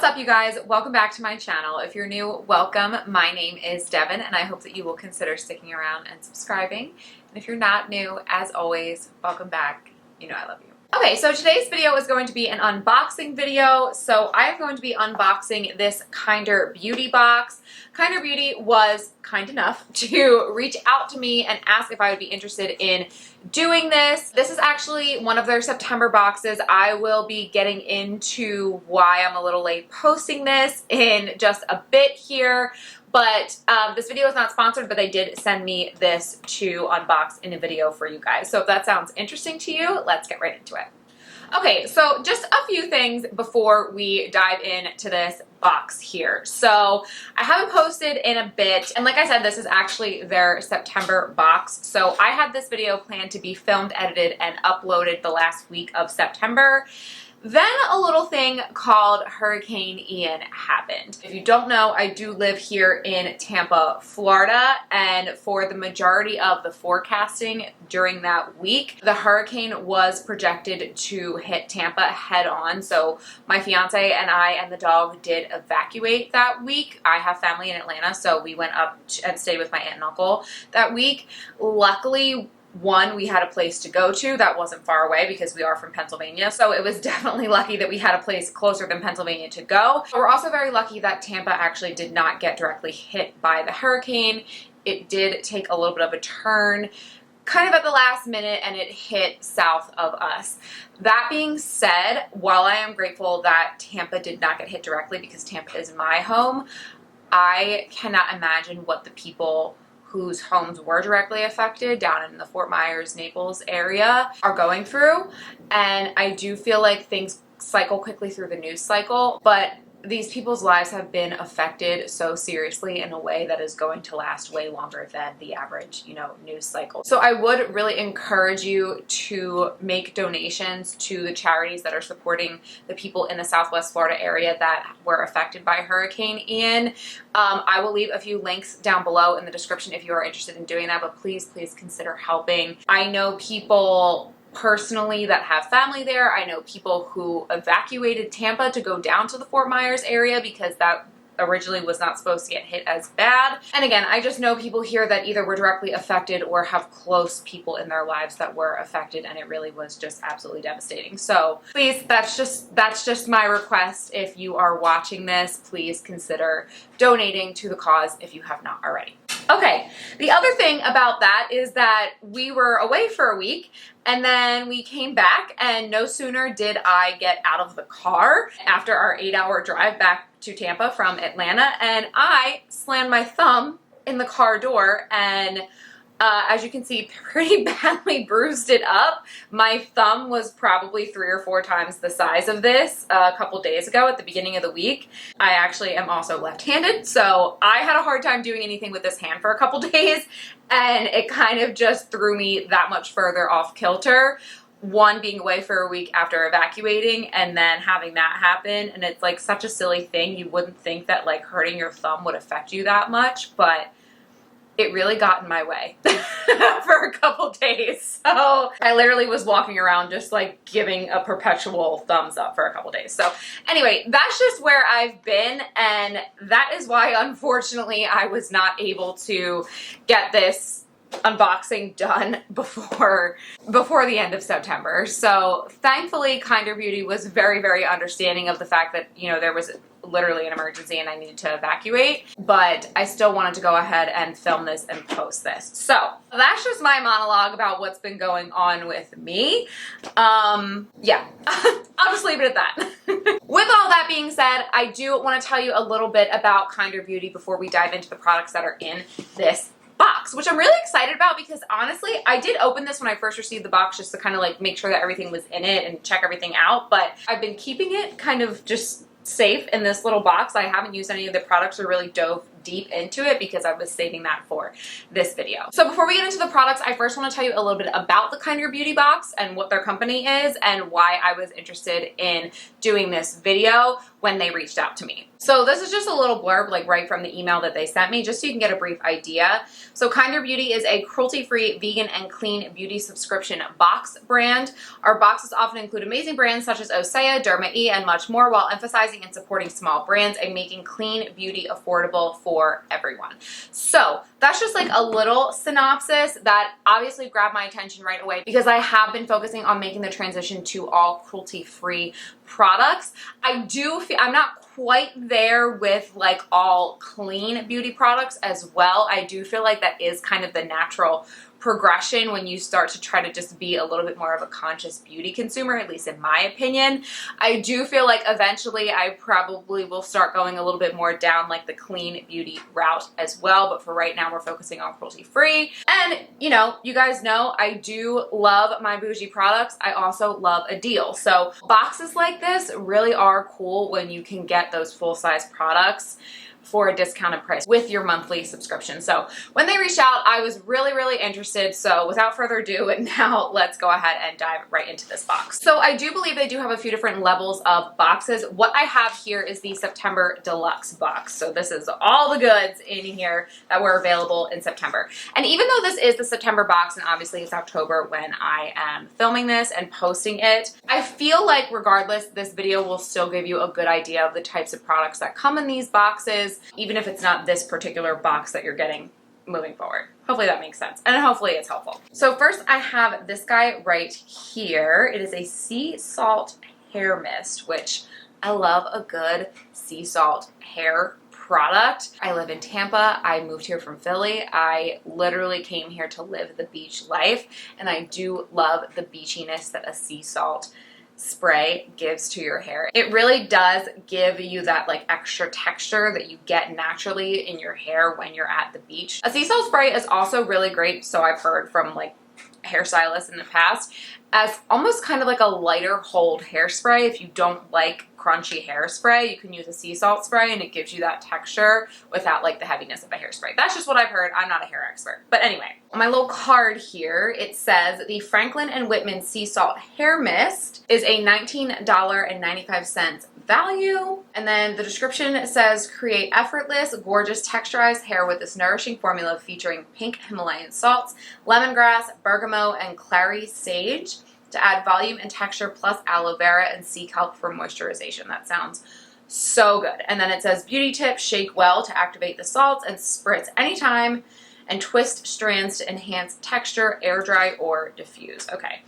up, you guys? Welcome back to my channel. If you're new, welcome. My name is Devin, and I hope that you will consider sticking around and subscribing. And if you're not new, as always, welcome back. You know I love you. Okay, so today's video is going to be an unboxing video. So I am going to be unboxing this Kinder Beauty box. Kinder Beauty was kind enough to reach out to me and ask if I would be interested in doing this. This is actually one of their September boxes. I will be getting into why I'm a little late posting this in just a bit here. But this video is not sponsored, but they did send me this to unbox in a video for you guys. So if that sounds interesting to you, let's get right into it. Okay, so just a few things before we dive into this box here. So I haven't posted in a bit, and like I said, this is actually their September box. So I had this video planned to be filmed, edited, and uploaded the last week of September. Then a little thing called Hurricane Ian happened. If you don't know, I do live here in Tampa, Florida, and for the majority of the forecasting during that week, the hurricane was projected to hit Tampa head on. So my fiance and I and the dog did evacuate that week. I have family in Atlanta, so we went up and stayed with my aunt and uncle that week. Luckily, one, we had a place to go to that wasn't far away because we are from Pennsylvania. So it was definitely lucky that we had a place closer than Pennsylvania to go. We're also very lucky that Tampa actually did not get directly hit by the hurricane. It did take a little bit of a turn kind of at the last minute, and it hit south of us. That being said, while I am grateful that Tampa did not get hit directly because Tampa is my home, I cannot imagine what the people whose homes were directly affected down in the Fort Myers, Naples area are going through. And I do feel like things cycle quickly through the news cycle, but these people's lives have been affected so seriously in a way that is going to last way longer than the average, news cycle. So I would really encourage you to make donations to the charities that are supporting the people in the Southwest Florida area that were affected by Hurricane Ian. I will leave a few links down below in the description if you are interested in doing that, but please consider helping. I know people personally that have family there. I know people who evacuated Tampa to go down to the Fort Myers area because that originally was not supposed to get hit as bad. And again, I just know people here that either were directly affected or have close people in their lives that were affected, and it really was just absolutely devastating. So please, that's just my request. If you are watching this, please consider donating to the cause if you have not already. Okay, the other thing about that is that we were away for a week, and then we came back, and no sooner did I get out of the car after our 8-hour drive back to Tampa from Atlanta, and I slammed my thumb in the car door, and as you can see, pretty badly bruised it up. My thumb was probably 3 or 4 times the size of this a couple days ago at the beginning of the week. I actually am also left-handed, so I had a hard time doing anything with this hand for a couple days, and it kind of just threw me that much further off kilter. One, being away for a week after evacuating, and then having that happen, and it's like such a silly thing. You wouldn't think that like hurting your thumb would affect you that much, but it really got in my way for a couple days. So I literally was walking around just like giving a perpetual thumbs up for a couple days. So anyway, that's just where I've been, and that is why unfortunately I was not able to get this unboxing done before the end of September. So thankfully Kinder Beauty was very understanding of the fact that there was literally an emergency and I needed to evacuate, but I still wanted to go ahead and film this and post this. So that's just my monologue about what's been going on with me. Yeah, I'll just leave it at that. With all that being said, I do want to tell you a little bit about Kinder Beauty before we dive into the products that are in this box, which I'm really excited about because honestly, I did open this when I first received the box just to kind of like make sure that everything was in it and check everything out, but I've been keeping it kind of just safe in this little box. I haven't used any of the products or really dove deep into it because I was saving that for this video. So before we get into the products, I first want to tell you a little bit about the Kind Your Beauty box and what their company is and why I was interested in doing this video when they reached out to me. So this is just a little blurb, like right from the email that they sent me, just so you can get a brief idea. So Kind Your Beauty is a cruelty-free, vegan, and clean beauty subscription box brand. Our boxes often include amazing brands such as Osea, Derma-E, and much more, while emphasizing and supporting small brands and making clean beauty affordable for everyone. So that's just like a little synopsis that obviously grabbed my attention right away because I have been focusing on making the transition to all cruelty-free products. I do feel I'm not quite there with like all clean beauty products as well. I do feel like that is kind of the natural progression when you start to try to just be a little bit more of a conscious beauty consumer, at least in my opinion. I do feel like eventually I probably will start going a little bit more down like the clean beauty route as well, but for right now we're focusing on cruelty free. And you know, you guys know I do love my bougie products. I also love a deal. So boxes like this really are cool when you can get those full-size products for a discounted price with your monthly subscription. So when they reached out, I was really, really interested. So without further ado, now let's go ahead and dive right into this box. So I do believe they do have a few different levels of boxes. What I have here is the September Deluxe box. So this is all the goods in here that were available in September. And even though this is the September box, and obviously it's October when I am filming this and posting it, I feel like regardless, this video will still give you a good idea of the types of products that come in these boxes, even if it's not this particular box that you're getting moving forward. Hopefully that makes sense, and hopefully it's helpful. So first I have this guy right here. It is a sea salt hair mist, which I love a good sea salt hair product. I live in Tampa. I moved here from Philly. I literally came here to live the beach life, and I do love the beachiness that a sea salt spray gives to your hair. It really does give you that like extra texture that you get naturally in your hair when you're at the beach. A sea salt spray is also really great, so I've heard from like hairstylists in the past, as almost kind of like a lighter hold hairspray. If you don't like crunchy hairspray, you can use a sea salt spray and it gives you that texture without like the heaviness of a hairspray. That's just what I've heard. I'm not a hair expert. But anyway, on my little card here, it says the Franklin and Whitman Sea Salt Hair Mist is a $19.95 value. And then the description says, create effortless, gorgeous texturized hair with this nourishing formula featuring pink Himalayan salts, lemongrass, bergamot, and clary sage to add volume and texture, plus aloe vera and sea kelp for moisturization. That sounds so good. And then it says beauty tip, shake well to activate the salts and spritz anytime, and twist strands to enhance texture, air dry, or diffuse. Okay.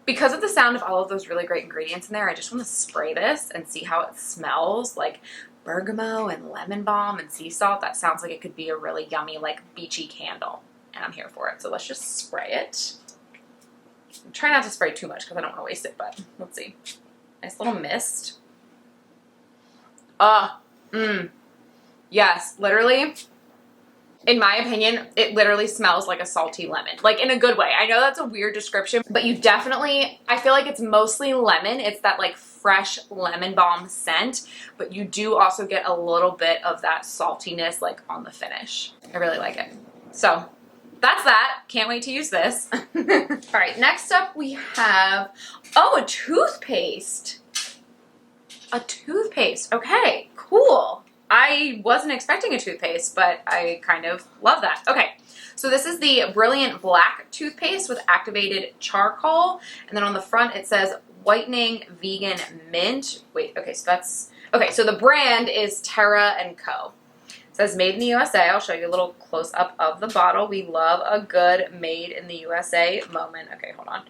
Because of the sound of all of those really great ingredients in there, I just want to spray this and see how it smells. Like bergamot and lemon balm and sea salt. That sounds like it could be a really yummy, like beachy candle. And I'm here for it. So let's just spray it. Try not to spray too much because I don't want to waste it, but let's see. Nice little mist. Yes, literally. In my opinion, it literally smells like a salty lemon, like in a good way. I know that's a weird description, but you definitely, I feel like it's mostly lemon. It's that like fresh lemon balm scent, but you do also get a little bit of that saltiness like on the finish. I really like it. So that's that. Can't wait to use this. All right, next up we have, a toothpaste. A toothpaste. Okay, cool. I wasn't expecting a toothpaste, but I kind of love that. Okay, so this is the Brilliant Black toothpaste with activated charcoal. And then on the front it says whitening vegan mint. Wait, okay, so the brand is Terra & Co. It says made in the USA. I'll show you a little close up of the bottle. We love a good made in the USA moment. Okay, hold on.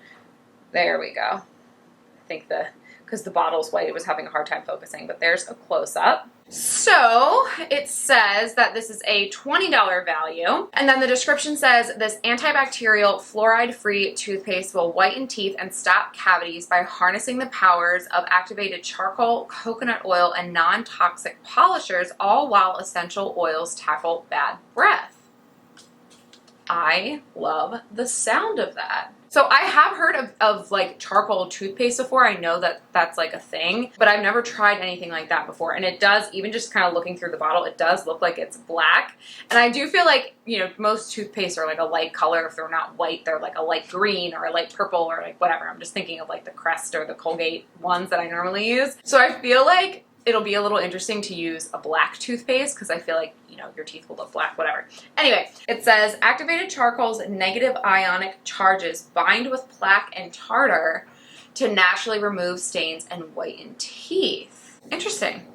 There we go. I think because the bottle's white, it was having a hard time focusing, but there's a close up. So it says that this is a $20 value. And then the description says this antibacterial fluoride-free toothpaste will whiten teeth and stop cavities by harnessing the powers of activated charcoal, coconut oil, and non-toxic polishers, all while essential oils tackle bad breath. I love the sound of that. So I have heard of like charcoal toothpaste before. I know that that's like a thing, but I've never tried anything like that before. And it does, even just kind of looking through the bottle, it does look like it's black. And I do feel like, you know, most toothpaste are like a light color. If they're not white, they're like a light green or a light purple or like whatever. I'm just thinking of like the Crest or the Colgate ones that I normally use. So I feel like it'll be a little interesting to use a black toothpaste because I feel like, you know, your teeth will look black, whatever. Anyway, it says activated charcoal's negative ionic charges bind with plaque and tartar to naturally remove stains and whiten teeth. Interesting.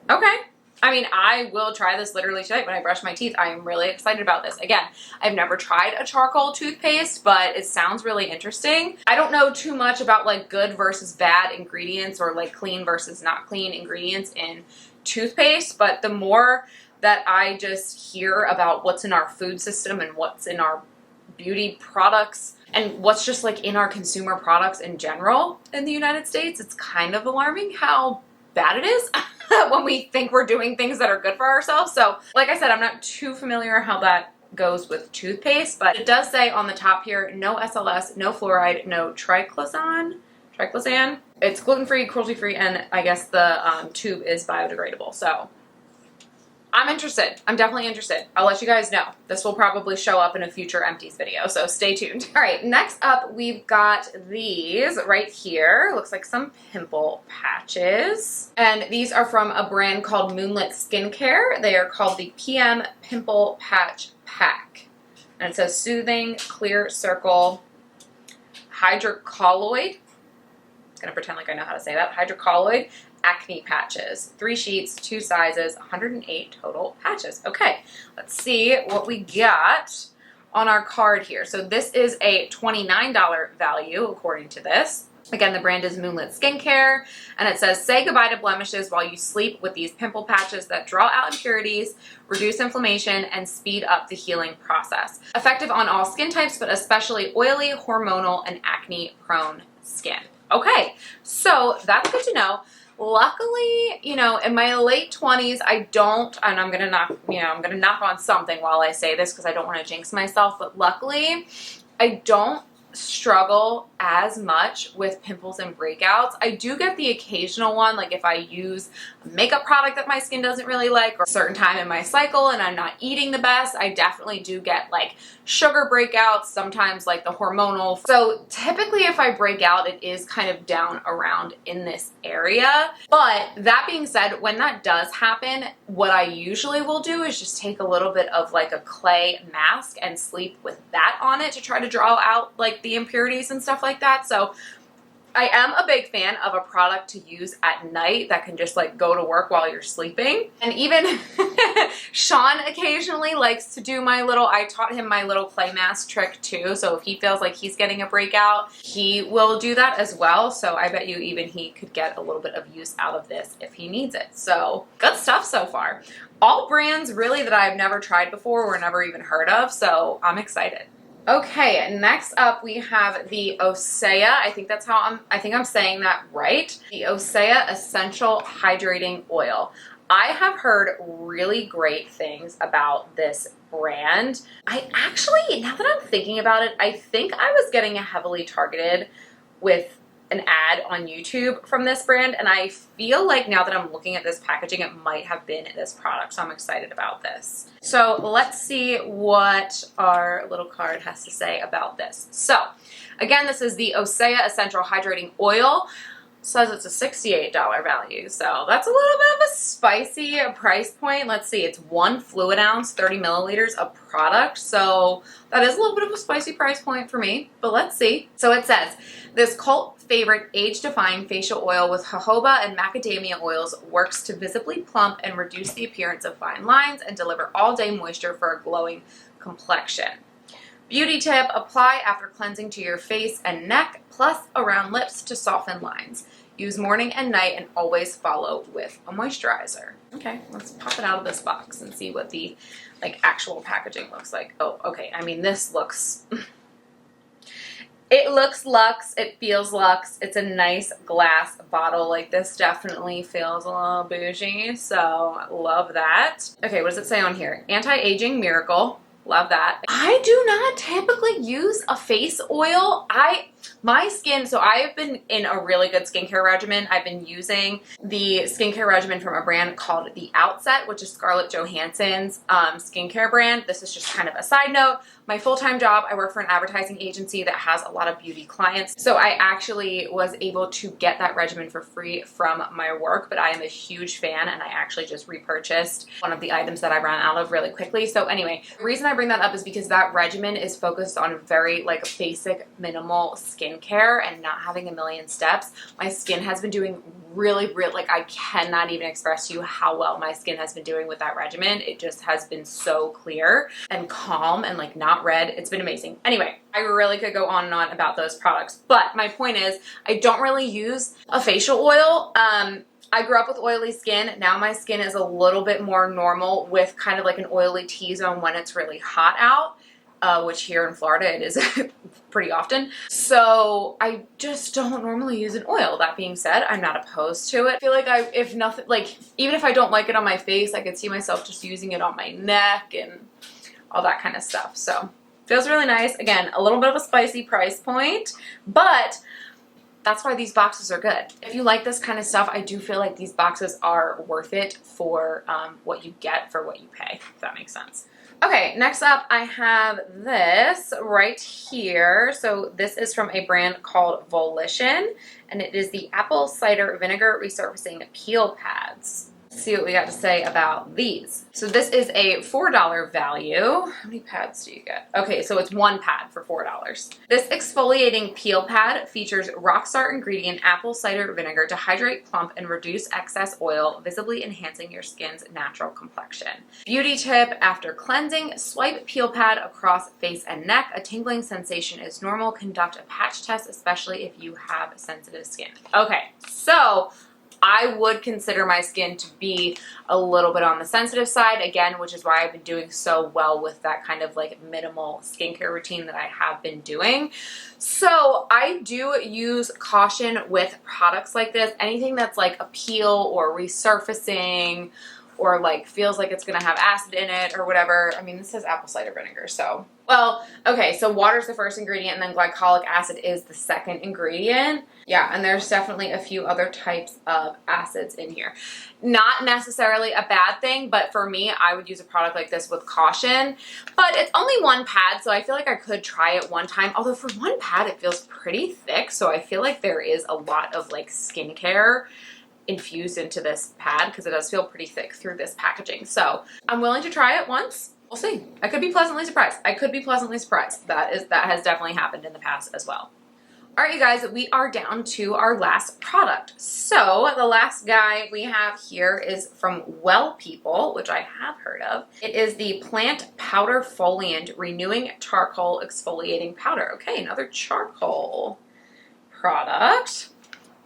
Okay. I mean, I will try this literally tonight when I brush my teeth. I am really excited about this. Again, I've never tried a charcoal toothpaste, but it sounds really interesting. I don't know too much about like good versus bad ingredients or like clean versus not clean ingredients in toothpaste, but the more that I just hear about what's in our food system and what's in our beauty products and what's just like in our consumer products in general in the United States, it's kind of alarming how bad it is when we think we're doing things that are good for ourselves. So like I said, I'm not too familiar how that goes with toothpaste, but it does say on the top here, no SLS, no fluoride, no triclosan. It's gluten-free, cruelty-free, and I guess the tube is biodegradable. So I'm interested. I'm definitely interested. I'll let you guys know. This will probably show up in a future empties video, so stay tuned. All right, next up, we've got these right here. Looks like some pimple patches. And these are from a brand called Moonlit Skincare. They are called the PM Pimple Patch Pack. And it says soothing, clear circle, hydrocolloid. I'm gonna pretend like I know how to say that. Hydrocolloid acne patches, 3 sheets, 2 sizes, 108 total patches. Okay, let's see what we got on our card here. So this is a $29 value according to this. Again, the brand is Moonlit Skincare, and it says, say goodbye to blemishes while you sleep with these pimple patches that draw out impurities, reduce inflammation, and speed up the healing process. Effective on all skin types, but especially oily, hormonal, and acne-prone skin. Okay, so that's good to know. Luckily, you know, in my late 20s, I don't, and I'm gonna knock on something while I say this because I don't want to jinx myself, but luckily, I don't struggle as much with pimples and breakouts. I do get the occasional one, like if I use a makeup product that my skin doesn't really like, or a certain time in my cycle and I'm not eating the best, I definitely do get like sugar breakouts, sometimes like the hormonal. So typically if I break out, it is kind of down around in this area. But that being said, when that does happen, what I usually will do is just take a little bit of like a clay mask and sleep with that on it to try to draw out like the impurities and stuff like that. So I am a big fan of a product to use at night that can just like go to work while you're sleeping. And even Sean occasionally likes to do I taught him my little clay mask trick too. So if he feels like he's getting a breakout, he will do that as well. So I bet you even he could get a little bit of use out of this if he needs it. So good stuff so far. All brands really that I've never tried before or never even heard of. So I'm excited. Okay, next up we have the Osea. I think I'm saying that right. The Osea Essential Hydrating Oil. I have heard really great things about this brand. I actually, now that I'm thinking about it, I think I was getting heavily targeted with an ad on YouTube from this brand, and I feel like now that I'm looking at this packaging, it might have been this product, so I'm excited about this. So let's see what our little card has to say about this. So again, this is the Osea Essential Hydrating Oil. Says it's a $68 value, so that's a little bit of a spicy price point. Let's see, it's 1 fluid ounce, 30 milliliters of product, so that is a little bit of a spicy price point for me, but let's see. So it says, this cult favorite age-defying facial oil with jojoba and macadamia oils works to visibly plump and reduce the appearance of fine lines and deliver all-day moisture for a glowing complexion. Beauty tip, apply after cleansing to your face and neck, plus around lips to soften lines. Use morning and night and always follow with a moisturizer. Okay, let's pop it out of this box and see what the actual packaging looks like. Oh, okay, I mean this looks, it looks luxe, it feels luxe. It's a nice glass bottle. Like this definitely feels a little bougie, so love that. Okay, what does it say on here? Anti-aging miracle. Love that. I do not typically use a face oil. My skin, so I have been in a really good skincare regimen. I've been using the skincare regimen from a brand called The Outset, which is Scarlett Johansson's skincare brand. This is just kind of a side note. My full-time job, I work for an advertising agency that has a lot of beauty clients. So I actually was able to get that regimen for free from my work, but I am a huge fan and I actually just repurchased one of the items that I ran out of really quickly. So anyway, the reason I bring that up is because that regimen is focused on very like basic, minimal skincare and not having a million steps. My skin has been doing really, like I cannot even express to you how well my skin has been doing with that regimen. It just has been so clear and calm and like not red. It's been amazing. Anyway, I really could go on and on about those products, but my point is I don't really use a facial oil. I grew up with oily skin. Now my skin is a little bit more normal with kind of like an oily T-zone when it's really hot out. Which here in Florida it is pretty often. So I just don't normally use an oil. That being said, I'm not opposed to it. I feel like if nothing, like even if I don't like it on my face, I could see myself just using it on my neck and all that kind of stuff. So feels really nice. Again, a little bit of a spicy price point, but that's why these boxes are good. If you like this kind of stuff, I do feel like these boxes are worth it for what you get for what you pay, if that makes sense. Okay, next up I have this right here. So this is from a brand called Volition, and it is the Apple Cider Vinegar Resurfacing Peel Pads. Let's see what we got to say about these. So this is a $4 value. How many pads do you get? Okay, so it's one pad for $4. This exfoliating peel pad features rockstar ingredient apple cider vinegar to hydrate, plump, and reduce excess oil, visibly enhancing your skin's natural complexion. Beauty tip: after cleansing, swipe peel pad across face and neck. A tingling sensation is normal. Conduct a patch test, especially if you have sensitive skin. Okay, so I would consider my skin to be a little bit on the sensitive side, again, which is why I've been doing so well with that kind of like minimal skincare routine that I have been doing. So I do use caution with products like this. Anything that's like a peel or resurfacing or like feels like it's gonna have acid in it or whatever. I mean, this says apple cider vinegar, so. Well, okay, so water's the first ingredient and then glycolic acid is the second ingredient. Yeah, and there's definitely a few other types of acids in here. Not necessarily a bad thing, but for me, I would use a product like this with caution. But it's only one pad, so I feel like I could try it one time. Although for one pad, it feels pretty thick, so I feel like there is a lot of like skincare infused into this pad because it does feel pretty thick through this packaging. So I'm willing to try it once. We'll see. I could be pleasantly surprised. I could be pleasantly surprised. That has definitely happened in the past as well. All right, you guys, we are down to our last product. So the last guy we have here is from Well People, which I have heard of. It is the Plant Powder Foliant Renewing Charcoal Exfoliating Powder. Okay, another charcoal product.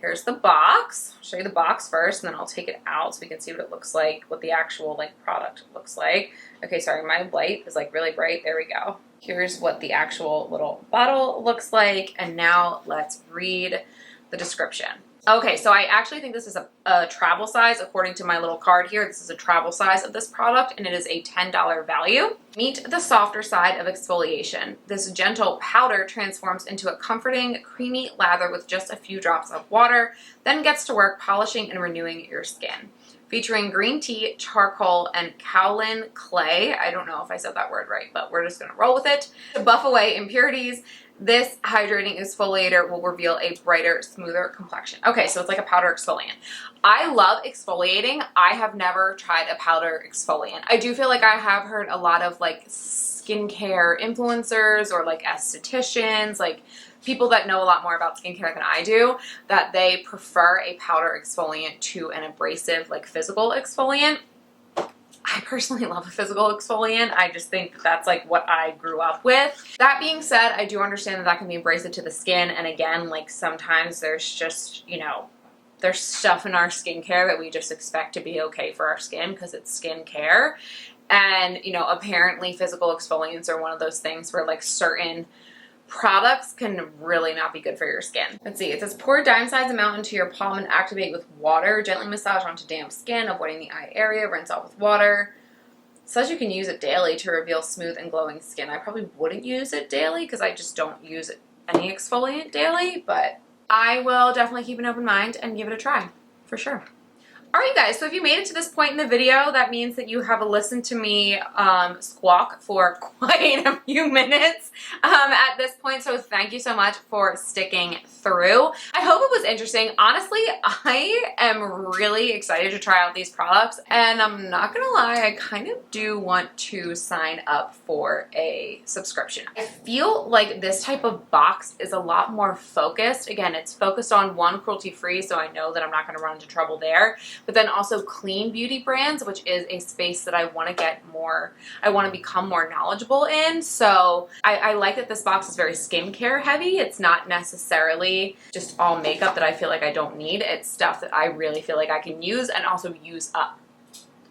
Here's the box. I'll show you the box first, and then I'll take it out so we can see what it looks like, what the actual like product looks like. Okay, sorry, my light is like really bright. There we go. Here's what the actual little bottle looks like, and now let's read the description. Okay, so I actually think this is a travel size. According to my little card here, this is a travel size of this product, and it is a $10 value. Meet the softer side of exfoliation. This gentle powder transforms into a comforting, creamy lather with just a few drops of water, then gets to work polishing and renewing your skin. Featuring green tea, charcoal, and kaolin clay. I don't know if I said that word right, but we're just gonna roll with it. To buff away impurities, this hydrating exfoliator will reveal a brighter, smoother complexion. Okay, so it's like a powder exfoliant. I love exfoliating. I have never tried a powder exfoliant. I do feel like I have heard a lot of like skincare influencers or like estheticians, like people that know a lot more about skincare than I do, that they prefer a powder exfoliant to an abrasive like physical exfoliant. I personally love a physical exfoliant. I just think that that's like what I grew up with. That being said, I do understand that that can be abrasive to the skin. And again, like sometimes there's just, you know, there's stuff in our skincare that we just expect to be okay for our skin because it's skincare. And, you know, apparently physical exfoliants are one of those things where like certain products can really not be good for your skin. Let's see, it says pour a dime-sized amount into your palm and activate with water. Gently massage onto damp skin, avoiding the eye area. Rinse off with water. says you can use it daily to reveal smooth and glowing skin. I probably wouldn't use it daily because I just don't use any exfoliant daily, but I will definitely keep an open mind and give it a try, for sure. Alright guys, so if you made it to this point in the video, that means that you have listened to me squawk for quite a few minutes at this point, so thank you so much for sticking through. I hope it was interesting. Honestly, I am really excited to try out these products, and I'm not gonna lie, I kind of do want to sign up for a subscription. I feel like this type of box is a lot more focused. Again, it's focused on one, cruelty-free, so I know that I'm not gonna run into trouble there. But then also clean beauty brands, which is a space that I want to get more, I want to become more knowledgeable in. So I like that this box is very skincare heavy. It's not necessarily just all makeup that I feel like I don't need. It's stuff that I really feel like I can use and also use up,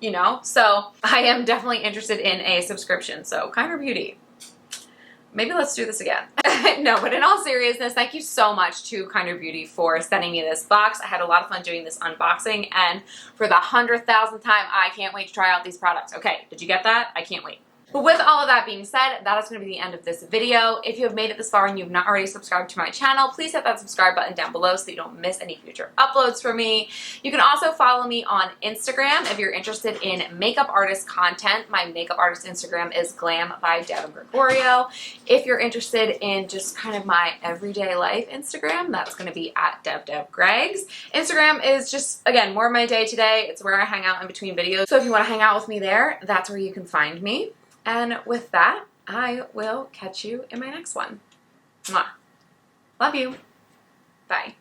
you know? So I am definitely interested in a subscription. So Kinder Beauty, maybe let's do this again. No, but in all seriousness, thank you so much to Kinder Beauty for sending me this box. I had a lot of fun doing this unboxing, and for the 100,000th time, I can't wait to try out these products. Okay, did you get that? I can't wait. But with all of that being said, that is going to be the end of this video. If you have made it this far and you have not already subscribed to my channel, please hit that subscribe button down below so you don't miss any future uploads from me. You can also follow me on Instagram if you're interested in makeup artist content. My makeup artist Instagram is Glam by Devin Gregorio. If you're interested in just kind of my everyday life Instagram, that's going to be at DevDevGregs. Instagram is just, again, more of my day to day. It's where I hang out in between videos. So if you want to hang out with me there, that's where you can find me. And with that, I will catch you in my next one. Mwah. Love you. Bye.